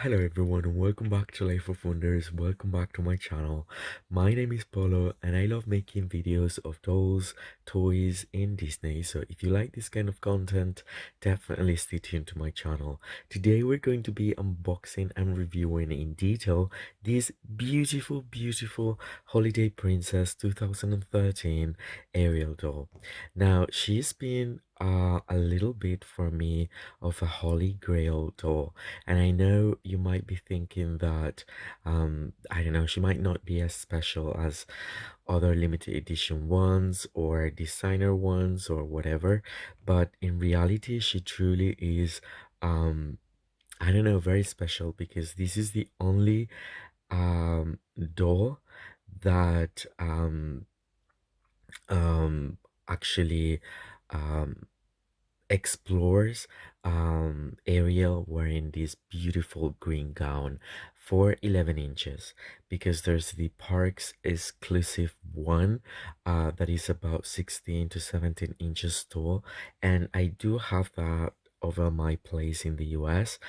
Hello everyone and welcome back to Life of Wonders. Welcome back to my channel. My name is Polo and I love making videos of dolls, toys in Disney. So if you like this kind of content, definitely stay tuned to my channel. Today we're going to be unboxing and reviewing in detail this beautiful Holiday Princess 2013 Ariel doll. Now she's been a little bit for me of a holy grail doll, and I know you might be thinking that, I don't know, she might not be as special as other limited edition ones or designer ones or whatever, but in reality, she truly is, um, I don't know, very special because this is the only doll that um, actually um, explores Ariel wearing this beautiful green gown for 11 inches, because there's the park's exclusive one that is about 16 to 17 inches tall, and I do have that over my place in the US.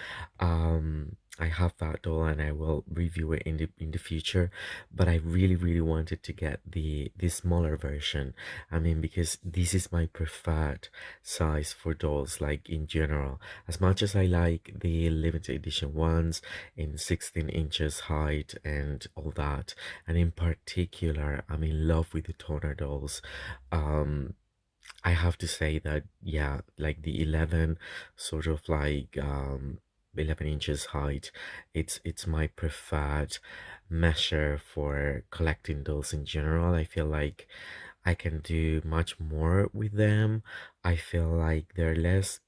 I have that doll and I will review it in the future, but I really wanted to get the smaller version. I mean, because this is my preferred size for dolls, like in general. As much as I like the limited edition ones in 16 inches height and all that, and in particular I'm in love with the toner dolls. I have to say that, yeah, like the 11, sort of like 11 inches height, it's my preferred measure for collecting dolls in general. I feel like I can do much more with them. I feel like they're less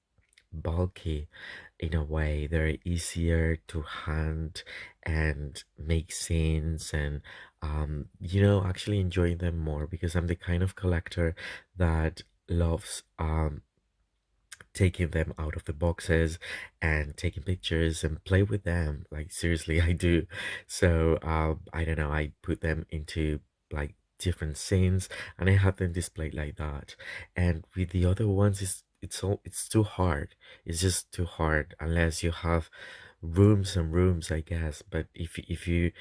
bulky in a way. They're easier to hand and make scenes, and actually enjoy them more, because I'm the kind of collector that loves taking them out of the boxes and taking pictures and play with them. Like, seriously, I do. So I don't know, I put them into like different scenes and I have them displayed like that. And with the other ones, it's too hard. It's just too hard unless you have rooms and rooms, I guess. But if you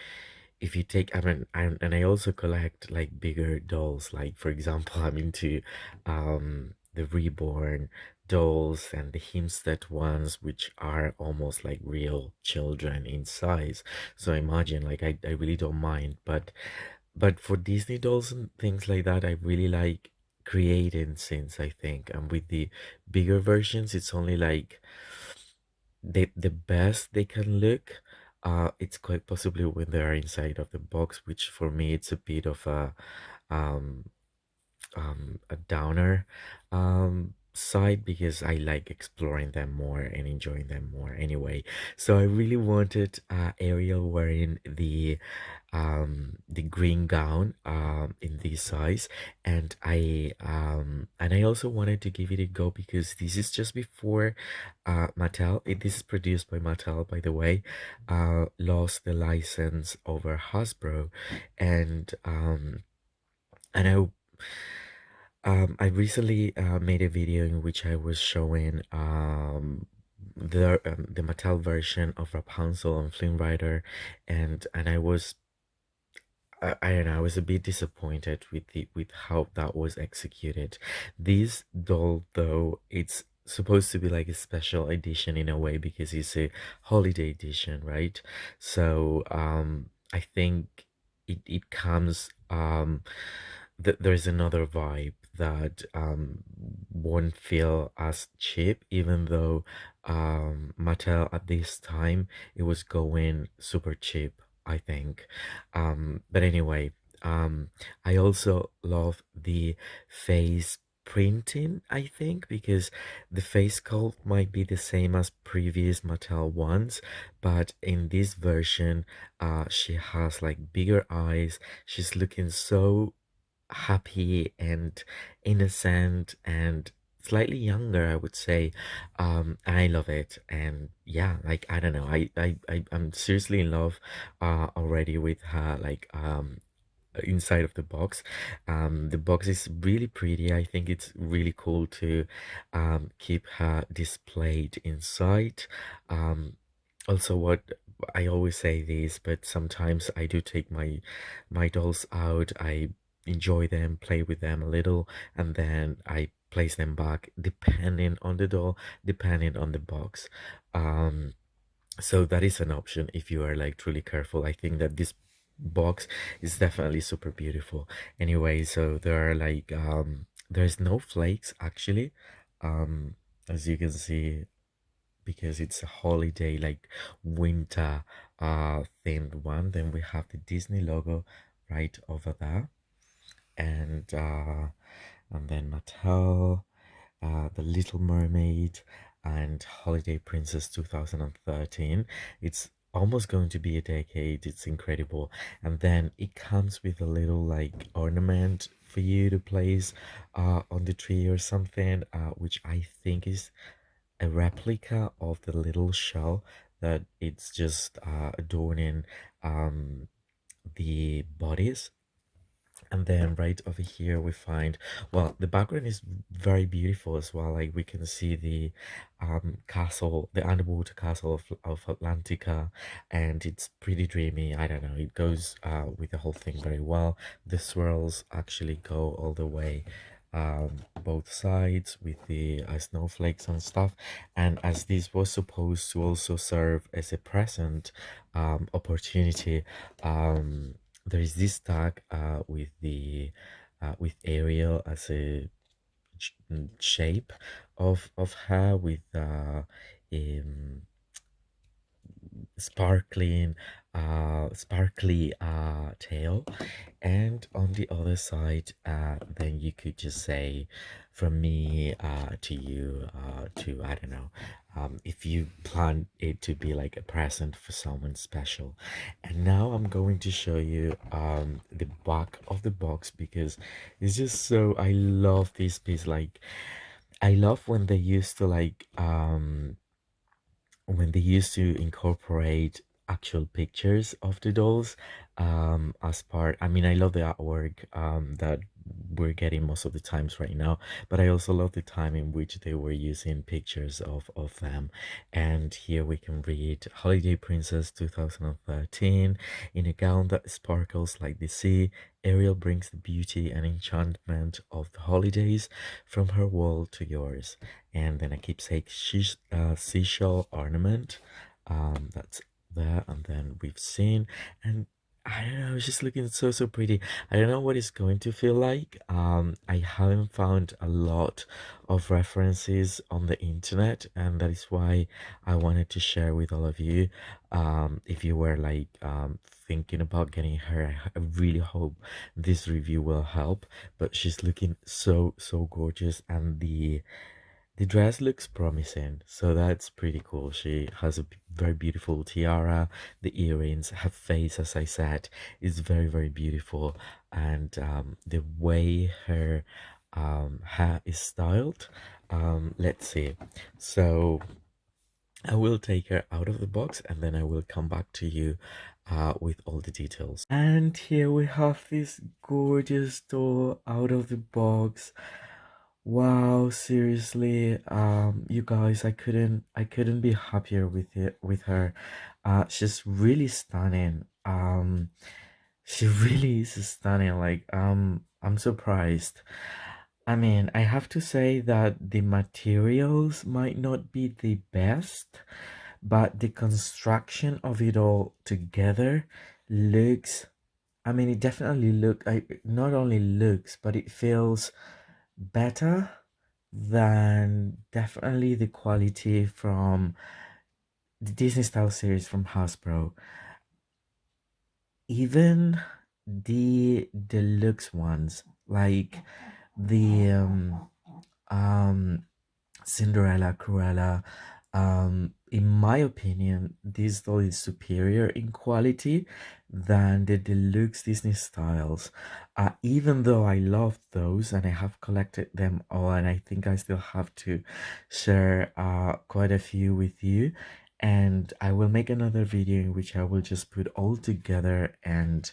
take, I mean, and I also collect like bigger dolls. Like, for example, I'm into the reborn dolls and the Hempstead ones, which are almost like real children in size. So imagine, like, I really don't mind. But for Disney dolls and things like that, I really like creating scenes, I think. And with the bigger versions, it's only like the best they can look. It's quite possibly when they are inside of the box, which for me it's a bit of um a downer side, because I like exploring them more and enjoying them more anyway. So I really wanted Ariel wearing the green gown in this size, and I also wanted to give it a go because this is just before Mattel, this is produced by Mattel, by the way, lost the license over Hasbro. And I recently made a video in which I was showing the Mattel version of Rapunzel and Flynn Rider, and I don't know, I was a bit disappointed with the with how that was executed. This doll, though, it's supposed to be like a special edition in a way because it's a holiday edition, right? So I think it comes there's another vibe that won't feel as cheap, even though Mattel at this time it was going super cheap, I think. But anyway, I also love the face printing, I think, because the face sculpt might be the same as previous Mattel ones, but in this version, she has like bigger eyes. She's looking so happy and innocent and slightly younger, I would say. I love it. And yeah, like, I don't know, I'm seriously in love already with her, like, inside of the box. The box is really pretty. I think it's really cool to keep her displayed inside. um also, what I always say this, but sometimes I do take my dolls out. I enjoy them, play with them a little, and then I place them back depending on the doll, depending on the box. Um, so that is an option if you are like truly careful. I think that this box is definitely super beautiful. Anyway, so there are like there's no flakes actually. Um, as you can see, because it's a holiday like winter themed one. Then we have the Disney logo right over there, and then Mattel, The Little Mermaid, and Holiday Princess 2013. It's almost going to be a decade. It's incredible. And then it comes with a little like ornament for you to place on the tree or something, which I think is a replica of the little shell that it's just adorning um, the bodies. And then right over here we find, well, the background is very beautiful as well. Like we can see the castle, the underwater castle of Atlantica, and it's pretty dreamy. I don't know, it goes with the whole thing very well. The swirls actually go all the way both sides with the snowflakes and stuff. And as this was supposed to also serve as a present opportunity, there is this tag with Ariel as a shape of her with um sparkly tail, and on the other side then you could just say from me to you to I don't know, if you plan it to be like a present for someone special. And now I'm going to show you the back of the box, because it's just so, I love this piece. Like I love when they used to incorporate actual pictures of the dolls as part. I mean, I love the artwork that we're getting most of the times right now, but I also love the time in which they were using pictures of them. And here we can read Holiday Princess 2013. In a gown that sparkles like the sea, Ariel brings the beauty and enchantment of the holidays from her world to yours. And then a keepsake seashell ornament that's there. And then we've seen, and I don't know, it's just looking so pretty. I don't know what it's going to feel like. I haven't found a lot of references on the internet, and that is why I wanted to share with all of you. If you were like thinking about getting her, I really hope this review will help. But she's looking so gorgeous, and the dress looks promising, so that's pretty cool. She has a very beautiful tiara, the earrings, her face, as I said, is very beautiful, and the way her hair is styled. Let's see. So I will take her out of the box, and then I will come back to you with all the details. And here we have this gorgeous doll out of the box. Wow, seriously, you guys, I couldn't be happier with it with her. She's really stunning. She really is stunning. Like, I'm surprised. I mean, I have to say that the materials might not be the best, but the construction of it all together looks, I mean, it definitely not only looks, but it feels better than definitely the quality from the Disney style series from Hasbro. Even the deluxe ones, like the um Cinderella, Cruella. In my opinion, this doll is superior in quality than the deluxe Disney styles. Even though I love those and I have collected them all, and I think I still have to share quite a few with you. And I will make another video in which I will just put all together, and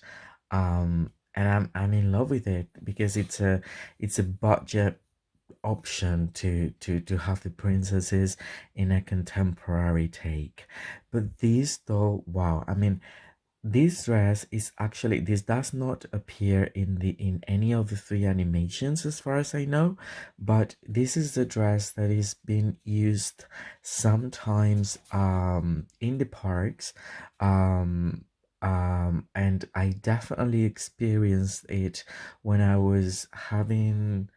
I'm in love with it because it's a budget option to have the princesses in a contemporary take. But this doll, wow, I mean, this dress is actually, this does not appear in any of the three animations as far as I know, but this is the dress that is being used sometimes in the parks, um and I definitely experienced it when I was having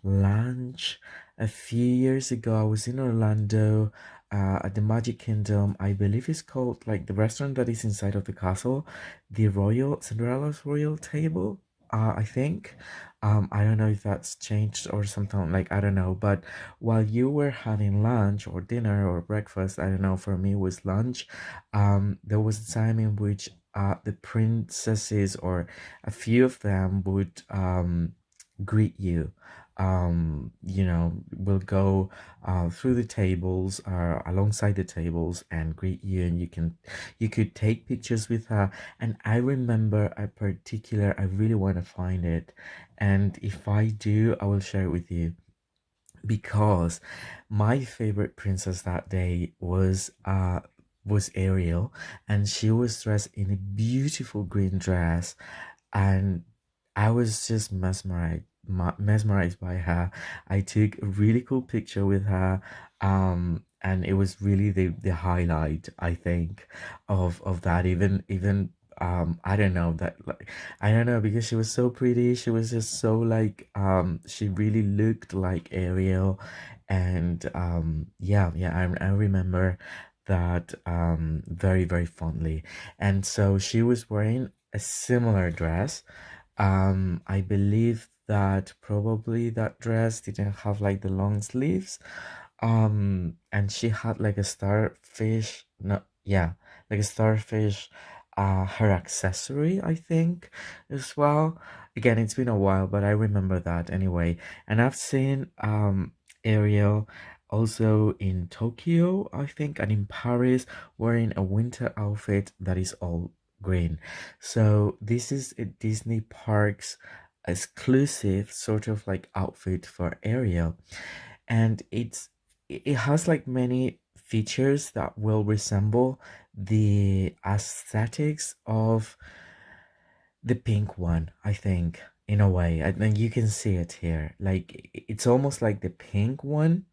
lunch a few years ago. I was in Orlando, at the Magic Kingdom. I believe it's called, like, the restaurant that is inside of the castle, the Royal Cinderella's Royal Table. I think. I don't know if that's changed or something, like, I don't know. But while you were having lunch or dinner or breakfast, I don't know. For me, it was lunch. There was a time in which the princesses, or a few of them, would greet you. Will go through the tables, alongside the tables, and greet you, and you could take pictures with her. And I remember a particular, I really want to find it, and if I do, I will share it with you, because my favorite princess that day was Ariel, and she was dressed in a beautiful green dress, and I was just mesmerized by her. I took a really cool picture with her, and it was really the highlight, I think, of that. Even I don't know, that, like, I don't know, because she was so pretty. She was just so, like, she really looked like Ariel, and yeah, I remember that very, very fondly. And so she was wearing a similar dress. I believe that probably that dress didn't have, like, the long sleeves. And she had, like, a starfish, no, yeah, like a starfish, her accessory, I think, as well. Again, it's been a while, but I remember that anyway. And I've seen Ariel also in Tokyo, I think, and in Paris, wearing a winter outfit that is all green. So this is a Disney Parks exclusive sort of, like, outfit for Ariel, and it has, like, many features that will resemble the aesthetics of the pink one, I think, in a way. I think you can see it here. Like, it's almost like the pink one,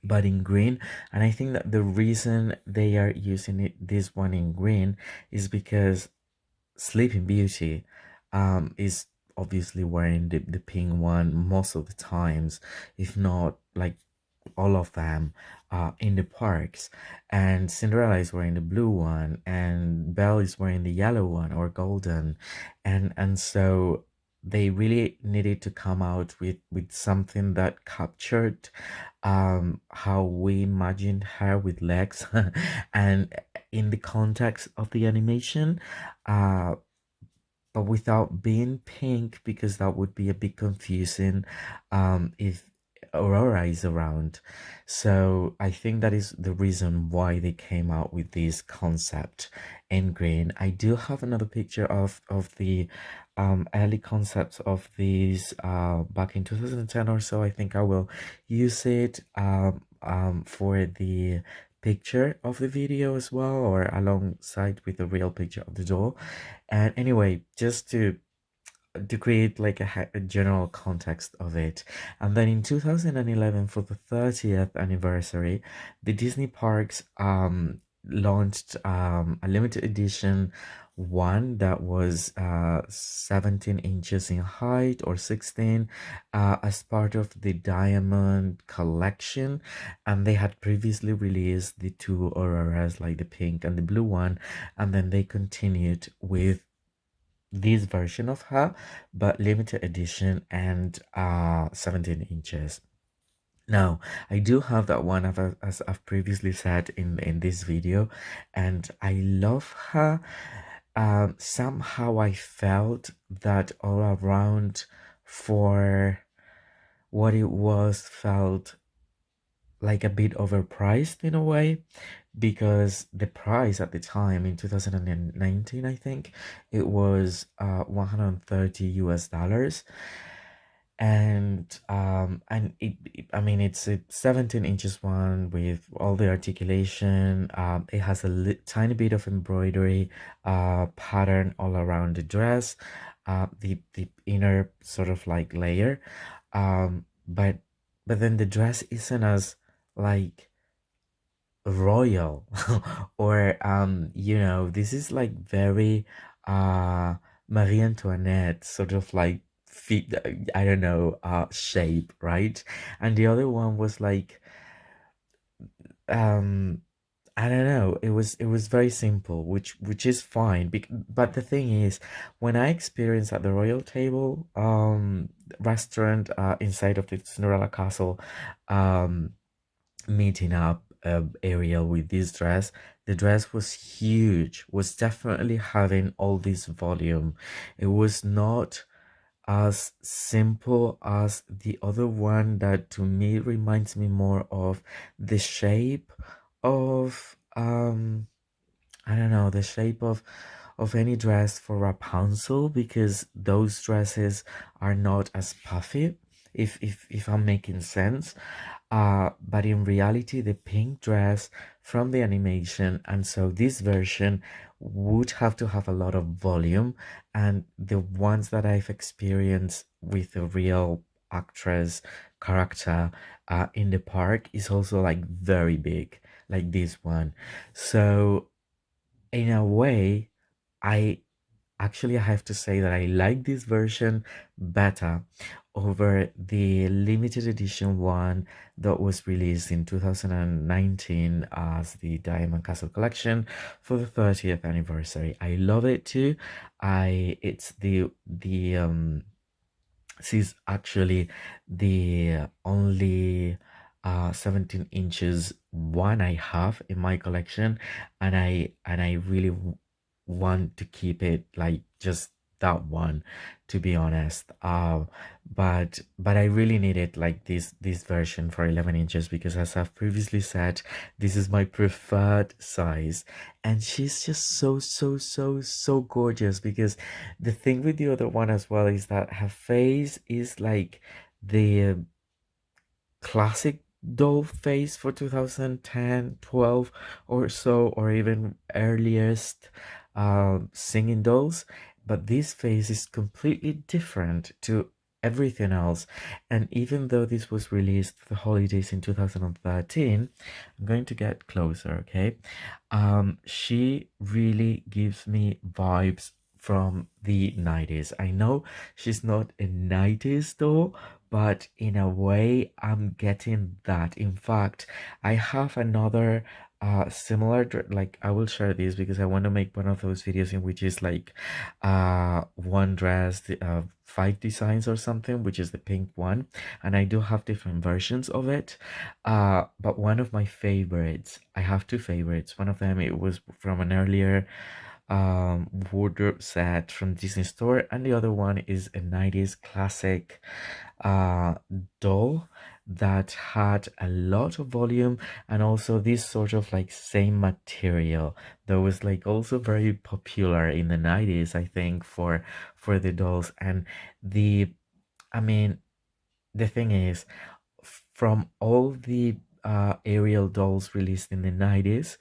but in green. And I think that the reason they are using this one in green, is because Sleeping Beauty is obviously wearing the pink one most of the times, if not, like, all of them, in the parks. And Cinderella is wearing the blue one, and Belle is wearing the yellow one, or golden. And so they really needed to come out with something that captured how we imagined her with legs, and in the context of the animation, uh but without being pink, because that would be a bit confusing if Aurora is around. So I think that is the reason why they came out with this concept in green. I do have another picture of the early concepts of these back in 2010 or so. I think I will use it for the picture of the video as well, or alongside with the real picture of the doll. And anyway, just to create, like, a general context of it. And then in 2011, for the 30th anniversary, the Disney parks launched a limited edition one that was 17 inches in height, or 16, as part of the Diamond collection. And they had previously released the two auroras, like the pink and the blue one, and then they continued with this version of her, but limited edition, and 17 inches. Now, I do have that one, as I've previously said in this video, and I love her. Somehow I felt that all around, for what it was, felt like a bit overpriced in a way, because the price at the time in 2019, I think, it was 130 US dollars. and I mean, it's a 17 inches one with all the articulation. It has a tiny bit of embroidery pattern all around the dress, the inner sort of like layer, but then the dress isn't as like royal or this is like very uh Marie Antoinette sort of like fit, I don't know, shape, right? And the other one was like um I don't know, it was very simple, which is fine, but the thing is, when I experienced at the royal table restaurant inside of the Cinderella castle, um meeting up Ariel with this dress. The dress was huge, was definitely having all this volume. It was not as simple as the other one that to me reminds me more of the shape of I don't know, the shape of any dress for Rapunzel, because those dresses are not as puffy, if I'm making sense. But in reality, the pink dress from the animation, and so this version would have to have a lot of volume, and the ones that I've experienced with a real actress character in the park is also like very big, like this one. So in a way, I actually have to say that I like this version better over the limited edition one that was released in 2019 as the Diamond Castle collection for the 30th anniversary. I love it too. I it's the She's actually the only 17 inches one I have in my collection, and I really want to keep it like just that one, to be honest. But I really needed like this version for 11 inches because, as I've previously said, this is my preferred size, and she's just so gorgeous. Because the thing with the other one as well is that her face is like the classic doll face for 2010, 12 or so, or even earliest singing dolls. But this face is completely different to everything else. And even though this was released for the holidays in 2013, I'm going to get closer, okay? She really gives me vibes from the 90s. I know she's not a 90s doll, but in a way I'm getting that. In fact, I have another similar like I will share this because I want to make one of those videos in which is like one dress, five designs or something, which is the pink one, and I do have different versions of it. But one of my favorites, I have two favorites. One of them, it was from an earlier wardrobe set from Disney Store, and the other one is a 90s classic uh, doll that had a lot of volume, and also this sort of like same material that was like also very popular in the 90s, I think, for the dolls. And the I mean, the thing is, from all the Ariel dolls released in the 90s,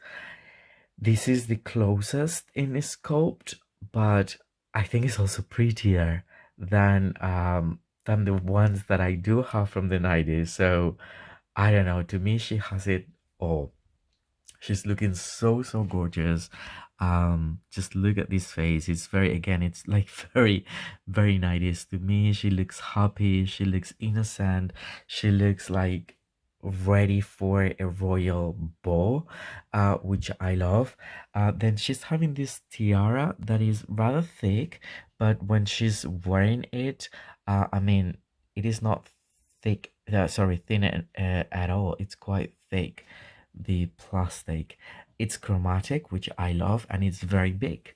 this is the closest in sculpt, but I think it's also prettier than the ones that I do have from the 90s. So I don't know. To me, she has it all. She's looking so gorgeous. Just look at this face. It's very, again, it's like very 90s to me. She looks happy. She looks innocent. She looks like ready for a royal ball, which I love. Then she's having this tiara that is rather thick, but when she's wearing it, I mean, it is not thick. Sorry, thin at all. It's quite thick, the plastic. It's chromatic, which I love, and it's very big.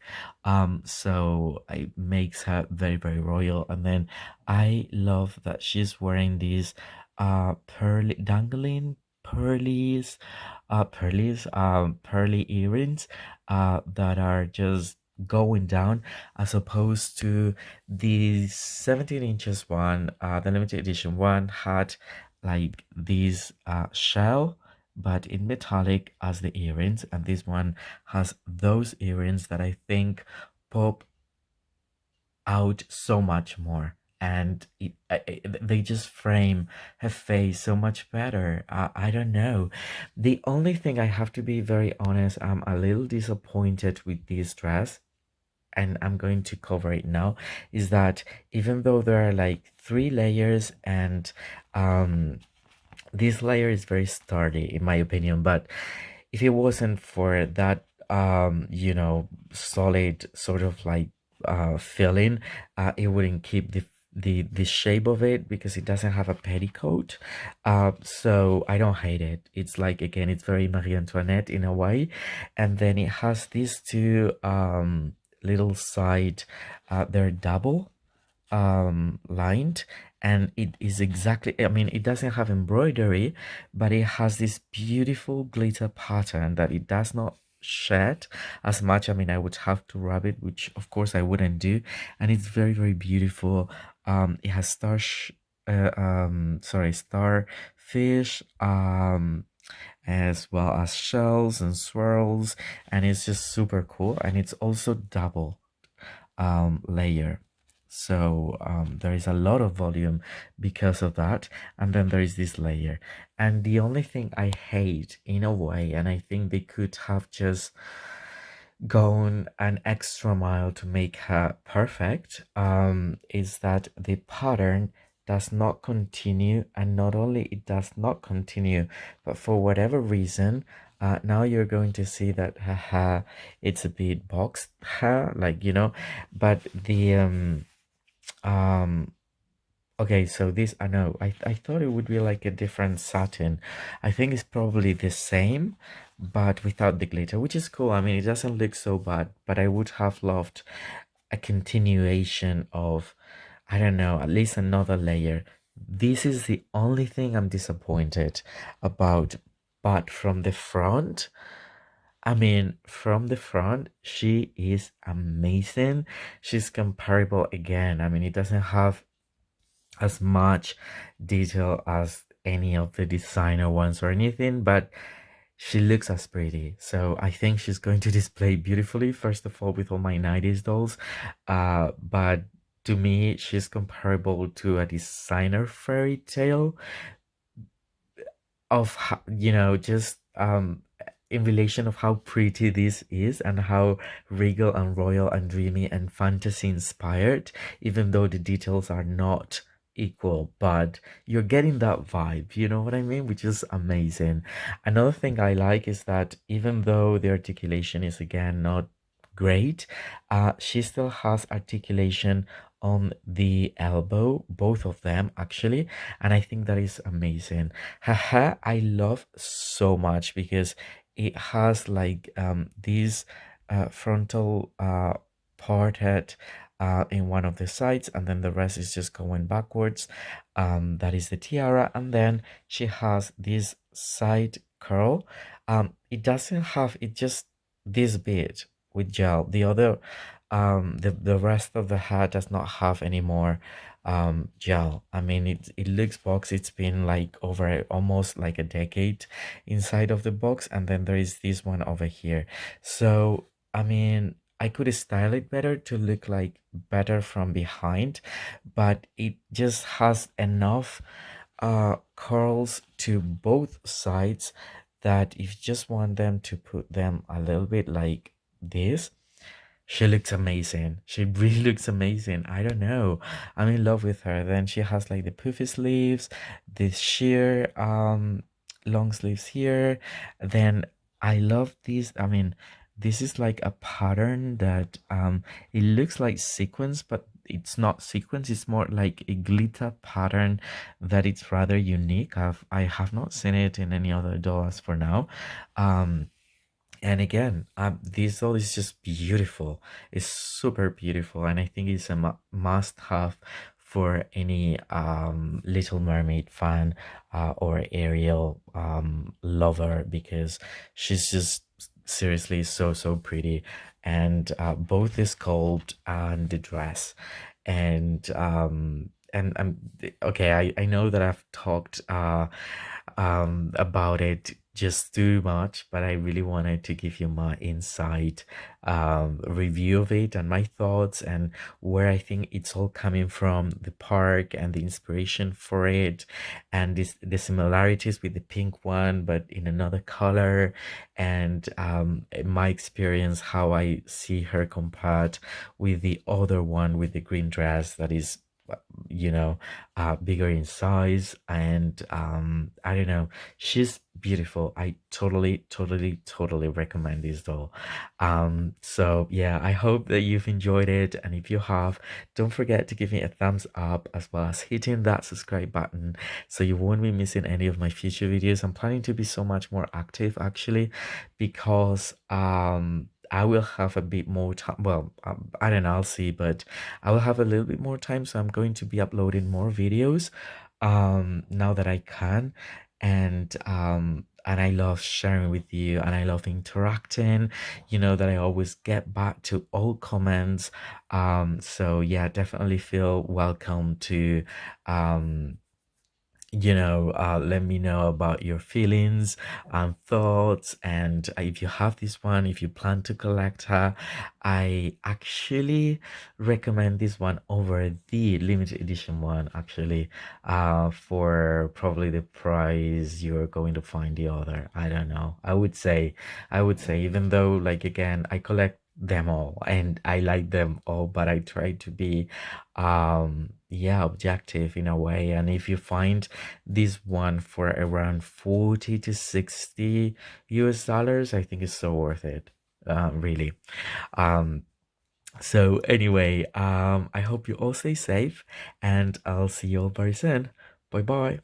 So it makes her very royal. And then I love that she's wearing these pearly dangling pearlies pearly earrings that are just going down, as opposed to the 17 inches one. The limited edition one had like this shell but in metallic as the earrings, and this one has those earrings that I think pop out so much more, and they just frame her face so much better. I don't know. The only thing, I have to be very honest, I'm a little disappointed with this dress, and I'm going to cover it now, is that even though there are like 3 layers, and um this layer is very sturdy in my opinion, but if it wasn't for that solid sort of like filling, it wouldn't keep the shape of it, because it doesn't have a petticoat. So I don't hate it. It's like, again, it's very Marie Antoinette in a way. And then it has these two little side, they're double lined, and it is exactly, I mean, it doesn't have embroidery, but it has this beautiful glitter pattern that it does not shed as much. I mean, I would have to rub it, which of course I wouldn't do, and it's very, very beautiful. It has starfish, as well as shells and swirls, and it's just super cool, and it's also double layer. So there is a lot of volume because of that. And then there is this layer. And the only thing I hate in a way, and I think they could have just gone an extra mile to make her perfect, is that the pattern does not continue. And not only it does not continue, but for whatever reason, now you're going to see that her hair, it's a bit boxed hair, like, but the um okay, so this, I know, I thought it would be like a different satin. I think it's probably the same, but without the glitter, which is cool. I mean, it doesn't look so bad, but I would have loved a continuation of, I don't know, at least another layer. This is the only thing I'm disappointed about. But from the front, I mean, from the front, she is amazing. She's comparable again. I mean, it doesn't have as much detail as any of the designer ones or anything, but she looks as pretty. So I think she's going to display beautifully, first of all, with all my 90s dolls. But to me, she's comparable to a designer fairy tale of how, just in relation of how pretty this is, and how regal and royal and dreamy and fantasy inspired, even though the details are not equal, but you're getting that vibe, you know what I mean, which is amazing. Another thing I like is that even though the articulation is again not great, she still has articulation on the elbow, both of them actually, and I think that is amazing. Her hair I love so much, because it has like this frontal parted in one of the sides, and then the rest is just going backwards. That is the tiara, and then she has this side curl. It doesn't have it, just this bit with gel. The other the rest of the hair does not have any more gel. I mean, it looks box. It's been like over almost like a decade inside of the box, and then there is this one over here. So I mean, I could style it better to look like better from behind, but it just has enough curls to both sides, that if you just want them to put them a little bit like this, she looks amazing. She really looks amazing. I don't know. I'm in love with her. Then she has like the poofy sleeves, this sheer long sleeves here. Then I love this. I mean, this is like a pattern that it looks like sequins, but it's not sequins. It's more like a glitter pattern that it's rather unique. I have not seen it in any other dolls for now. Um and again, this doll is just beautiful. It's super beautiful, and I think it's a must-have for any Little Mermaid fan, or Ariel lover, because she's just seriously so, so pretty. and both is called The Dress. And I'm okay. I know that I've talked about it just too much, but I really wanted to give you my insight review of it and my thoughts and where I think it's all coming from, the park and the inspiration for it, and the similarities with the pink one, but in another color, and in my experience, how I see her compared with the other one with the green dress that is you know bigger in size. And I don't know, she's beautiful. I totally recommend this doll. So yeah, I hope that you've enjoyed it, and if you have, don't forget to give me a thumbs up as well as hitting that subscribe button so you won't be missing any of my future videos. I'm planning to be so much more active actually, because I will have a bit more time. Well, I don't know, I'll see, but I will have a little bit more time, so I'm going to be uploading more videos now that I can. And I love sharing with you, and I love interacting. You know that I always get back to all comments. So yeah, definitely feel welcome to um let me know about your feelings and thoughts. And if you have this one, if you plan to collect her, I actually recommend this one over the limited edition one, actually, for probably the price you're going to find the other. I don't know. I would say, even though, like, again, I collect them all and I like them all, but I try to be yeah, objective in a way. And if you find this one for around 40 to 60 US dollars, I think it's so worth it. Really. Um, so anyway, I hope you all stay safe, and I'll see you all very soon. Bye bye.